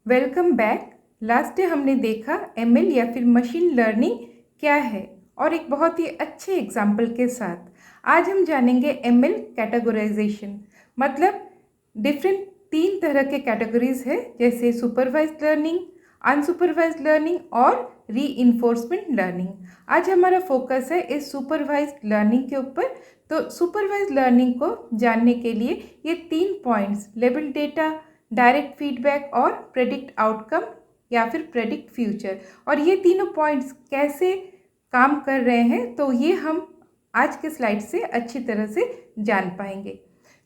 Welcome back. Last day हमने देखा ML या फिर मशीन लर्निंग क्या है और एक बहुत ही अच्छे एग्जाम्पल के साथ आज हम जानेंगे एमएल कैटेगराइजेशन। मतलब डिफरेंट 3 तरह के कैटेगरीज है, जैसे सुपरवाइज्ड लर्निंग, अनसुपरवाइज्ड लर्निंग और रीइंफोर्समेंट लर्निंग। आज हमारा फोकस है इस सुपरवाइज्ड लर्निंग के ऊपर। तो सुपरवाइज्ड लर्निंग को जानने के लिए ये 3 points, label data, direct feedback और प्रेडिक्ट आउटकम या फिर प्रेडिक्ट फ्यूचर, और ये तीनों पॉइंट्स कैसे काम कर रहे हैं, तो ये हम आज के स्लाइड से अच्छी तरह से जान पाएंगे।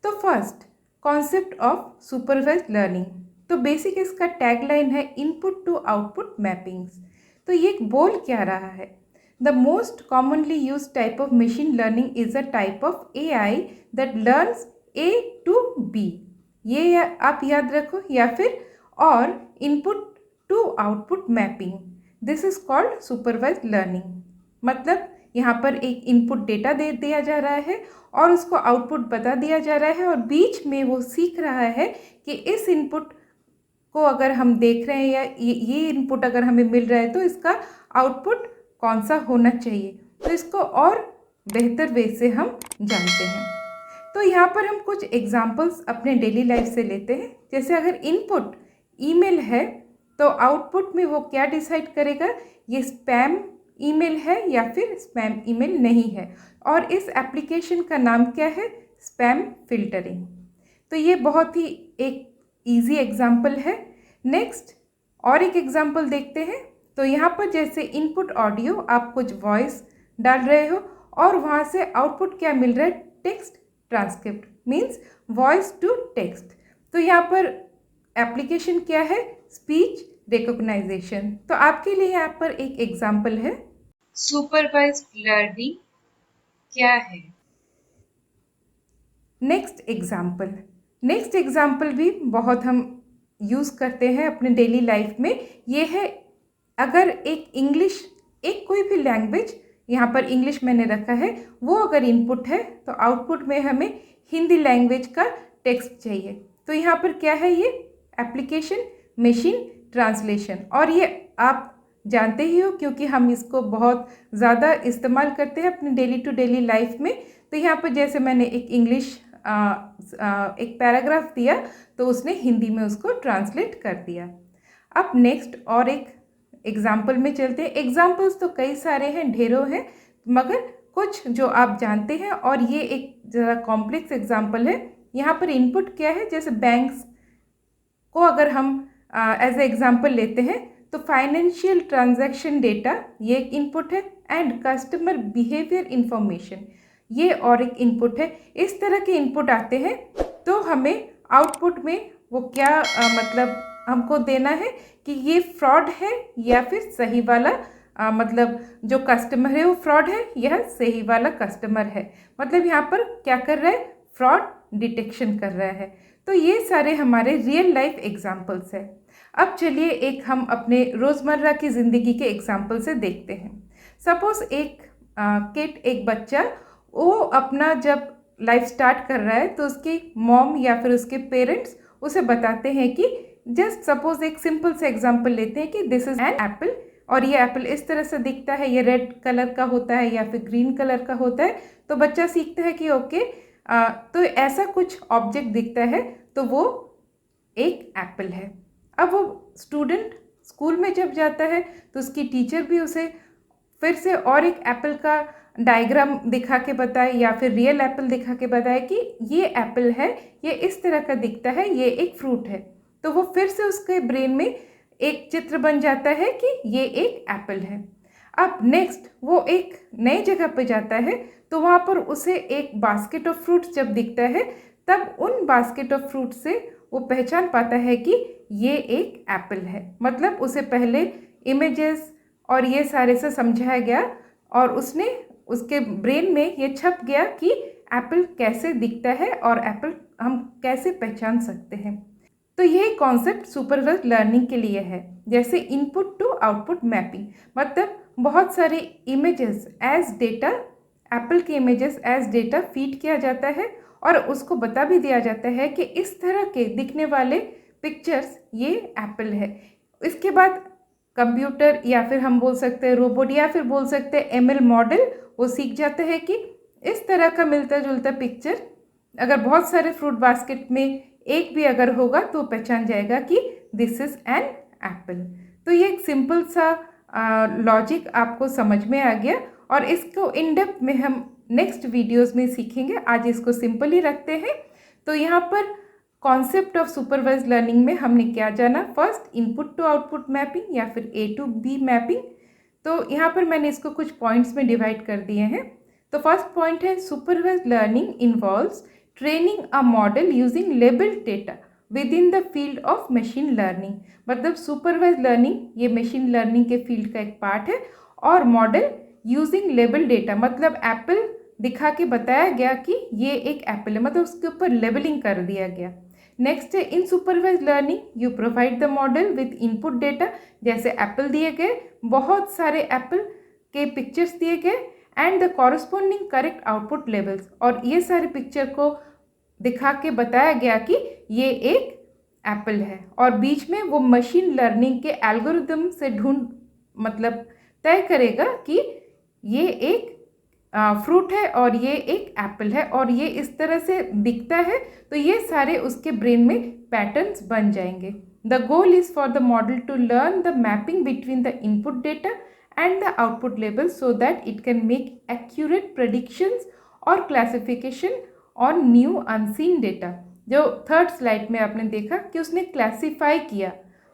तो first, concept of supervised learning. तो बेसिक इसका टैगलाइन है इनपुट टू आउटपुट मैपिंग्स। तो ये बोल क्या रहा है? The most commonly use type of machine learning is a type of AI that learns A to B। ये आप याद रखो, या फिर और input to output mapping, this is called supervised learning. मतलब यहाँ पर एक इनपुट डेटा दे दिया जा रहा है और उसको आउटपुट बता दिया जा रहा है, और बीच में वो सीख रहा है कि इस इनपुट को अगर हम देख रहे हैं या ये इनपुट अगर हमें मिल रहा है तो इसका आउटपुट कौन सा होना चाहिए, तो इसको और बेहतर वे से हम जानते हैं। तो यहाँ पर हम कुछ एग्जांपल्स अपने डेली लाइफ से लेते हैं। जैसे अगर इनपुट ईमेल है तो आउटपुट में वो क्या डिसाइड करेगा, ये स्पैम ईमेल है या फिर स्पैम ईमेल नहीं है, और इस एप्लीकेशन का नाम क्या है, स्पैम फिल्टरिंग। तो ये बहुत ही एक इजी एग्जाम्पल है। नेक्स्ट और एक एग्जाम्पल देखते हैं। तो यहाँ पर जैसे इनपुट ऑडियो, आप कुछ वॉइस डाल रहे हो और वहाँ से आउटपुट क्या मिल रहा है, text transcript, means voice to text. तो यहाँ पर एप्लीकेशन क्या है, स्पीच रिकॉग्नाइजेशन। तो आपके लिए यहाँ पर एक एग्जाम्पल है, सुपरवाइज्ड लर्निंग क्या है? नेक्स्ट एग्जाम्पल भी बहुत हम यूज़ करते हैं अपने डेली लाइफ में। ये है, अगर एक इंग्लिश, एक कोई भी लैंग्वेज, यहाँ पर इंग्लिश मैंने रखा है, वो अगर इनपुट है तो आउटपुट में हमें हिंदी लैंग्वेज का टेक्स्ट चाहिए। तो यहाँ पर क्या है, ये एप्लीकेशन मशीन ट्रांसलेशन, और ये आप जानते ही हो क्योंकि हम इसको बहुत ज़्यादा इस्तेमाल करते हैं अपने डेली टू डेली लाइफ में। तो यहाँ पर जैसे मैंने एक इंग्लिश एक पैराग्राफ दिया तो उसने हिंदी में उसको ट्रांसलेट कर दिया। अब नेक्स्ट और एक एग्जाम्पल में चलते हैं। एग्जाम्पल्स तो कई सारे हैं, ढेरों हैं, मगर कुछ जो आप जानते हैं, और ये एक ज़रा कॉम्प्लेक्स एग्जाम्पल है। यहाँ पर इनपुट क्या है, जैसे बैंक्स को अगर हम एज ए एग्जाम्पल लेते हैं तो फाइनेंशियल ट्रांजैक्शन डेटा ये एक इनपुट है, एंड कस्टमर बिहेवियर इंफॉर्मेशन ये और एक इनपुट है। इस तरह के इनपुट आते हैं तो हमें आउटपुट में वो क्या मतलब हमको देना है कि ये फ्रॉड है या फिर सही वाला मतलब जो कस्टमर है वो फ्रॉड है या सही वाला कस्टमर है। मतलब यहाँ पर क्या कर रहा है, फ्रॉड डिटेक्शन कर रहा है। तो ये सारे हमारे रियल लाइफ एग्जाम्पल्स है। अब चलिए एक हम अपने रोज़मर्रा की ज़िंदगी के एग्जाम्पल से देखते हैं। सपोज़ एक किड, एक बच्चा, वो अपना जब लाइफ स्टार्ट कर रहा है तो उसकी मॉम या फिर उसके पेरेंट्स उसे बताते हैं कि जस्ट सपोज एक सिंपल से एग्जांपल लेते हैं कि दिस इज एन एप्पल, और ये एप्पल इस तरह से दिखता है, ये रेड कलर का होता है या फिर ग्रीन कलर का होता है। तो बच्चा सीखता है कि ओके तो ऐसा कुछ ऑब्जेक्ट दिखता है तो वो एक एप्पल है। अब वो स्टूडेंट स्कूल में जब जाता है तो उसकी टीचर भी उसे फिर से और एक एप्पल का डायग्राम दिखा के बताए या फिर रियल एप्पल दिखा के बताए कि ये एप्पल है, ये इस तरह का दिखता है, ये एक फ्रूट है। तो वो फिर से उसके ब्रेन में एक चित्र बन जाता है कि ये एक एप्पल है। अब नेक्स्ट वो एक नई जगह पे जाता है तो वहाँ पर उसे एक बास्केट ऑफ फ्रूट्स जब दिखता है, तब उन बास्केट ऑफ फ्रूट से वो पहचान पाता है कि ये एक एप्पल है। मतलब उसे पहले इमेजेस और ये सारे से समझाया गया और उसने उसके ब्रेन में ये छप गया कि एप्पल कैसे दिखता है और एप्पल हम कैसे पहचान सकते हैं। तो यह कॉन्सेप्ट सुपरवाइज्ड लर्निंग के लिए है। जैसे इनपुट टू आउटपुट मैपिंग, मतलब बहुत सारे इमेजेस एज डेटा, एप्पल के इमेजेस एज डेटा फीड किया जाता है और उसको बता भी दिया जाता है कि इस तरह के दिखने वाले पिक्चर्स ये एप्पल है। इसके बाद कंप्यूटर या फिर हम बोल सकते हैं रोबोट या फिर बोल सकते हैं एमएल मॉडल वो सीख जाता है कि इस तरह का मिलता जुलता पिक्चर अगर बहुत सारे फ्रूट बास्केट में एक भी अगर होगा तो पहचान जाएगा कि दिस इज़ एन एप्पल। तो ये एक सिंपल सा लॉजिक आपको समझ में आ गया और इसको इन डेप्थ में हम नेक्स्ट वीडियोस में सीखेंगे। आज इसको सिंपल ही रखते हैं। तो यहाँ पर कॉन्सेप्ट ऑफ सुपरवाइज लर्निंग में हमने क्या जाना, first input to output mapping या फिर ए टू बी मैपिंग। तो यहाँ पर मैंने इसको कुछ पॉइंट्स में डिवाइड कर दिए हैं। तो फर्स्ट पॉइंट है supervise learning involves training a model using labelled data with in the field of machine learning. मतलब सुपरवाइज लर्निंग ये मशीन लर्निंग के फील्ड का एक पार्ट है और मॉडल यूजिंग लेबल डेटा मतलब एप्पल दिखा के बताया गया कि ये एक एप्पल है, मतलब उसके ऊपर लेबलिंग कर दिया गया। नेक्स्ट है in supervise learning you provide the model with input data, जैसे एप्पल दिए गए, बहुत सारे एप्पल के पिक्चर्स दिए गए and the corresponding correct output levels, और ये सारे पिक्चर को दिखा के बताया गया कि ये एक एप्पल है और बीच में वो मशीन लर्निंग के एल्गोरिदम से मतलब तय करेगा कि ये एक फ्रूट है और ये एक एप्पल है और ये इस तरह से दिखता है, तो ये सारे उसके ब्रेन में पैटर्न्स बन जाएंगे। The goal is for the model to learn the mapping between the input data and the output label so that it can make accurate predictions or classification on new unseen data। जो third slide में आपने देखा कि उसने classify किया,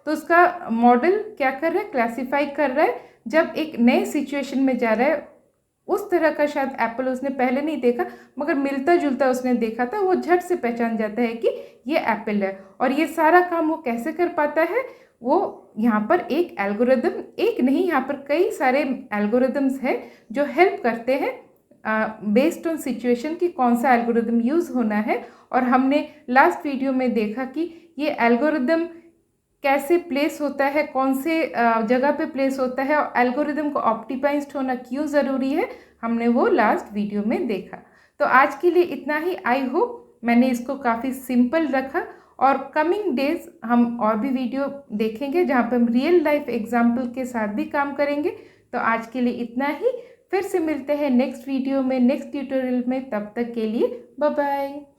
तो उसका model क्या कर रहा है, क्लासीफाई कर रहा है। जब एक नए सिचुएशन में जा रहा है, उस तरह का शायद एप्पल उसने पहले नहीं देखा मगर मिलता जुलता उसने देखा था, वो झट से पहचान जाता है कि ये एप्पल है। और ये सारा काम वो कैसे कर पाता है, वो यहाँ पर एक एल्गोरिदम, एक नहीं यहाँ पर कई सारे एल्गोरिदम्स हैं जो हेल्प करते हैं बेस्ड ऑन सिचुएशन कि कौन सा एल्गोरिदम यूज़ होना है। और हमने लास्ट वीडियो में देखा कि ये एल्गोरिदम कैसे प्लेस होता है, कौन से जगह पे प्लेस होता है और एल्गोरिदम को ऑप्टिमाइज्ड होना क्यों ज़रूरी है, हमने वो लास्ट वीडियो में देखा। तो आज के लिए इतना ही। आई होप मैंने इसको काफ़ी सिंपल रखा और कमिंग डेज हम और भी वीडियो देखेंगे जहाँ पर हम रियल लाइफ एग्जाम्पल के साथ भी काम करेंगे। तो आज के लिए इतना ही, फिर से मिलते हैं नेक्स्ट वीडियो में, नेक्स्ट ट्यूटोरियल में। तब तक के लिए बाय बाय।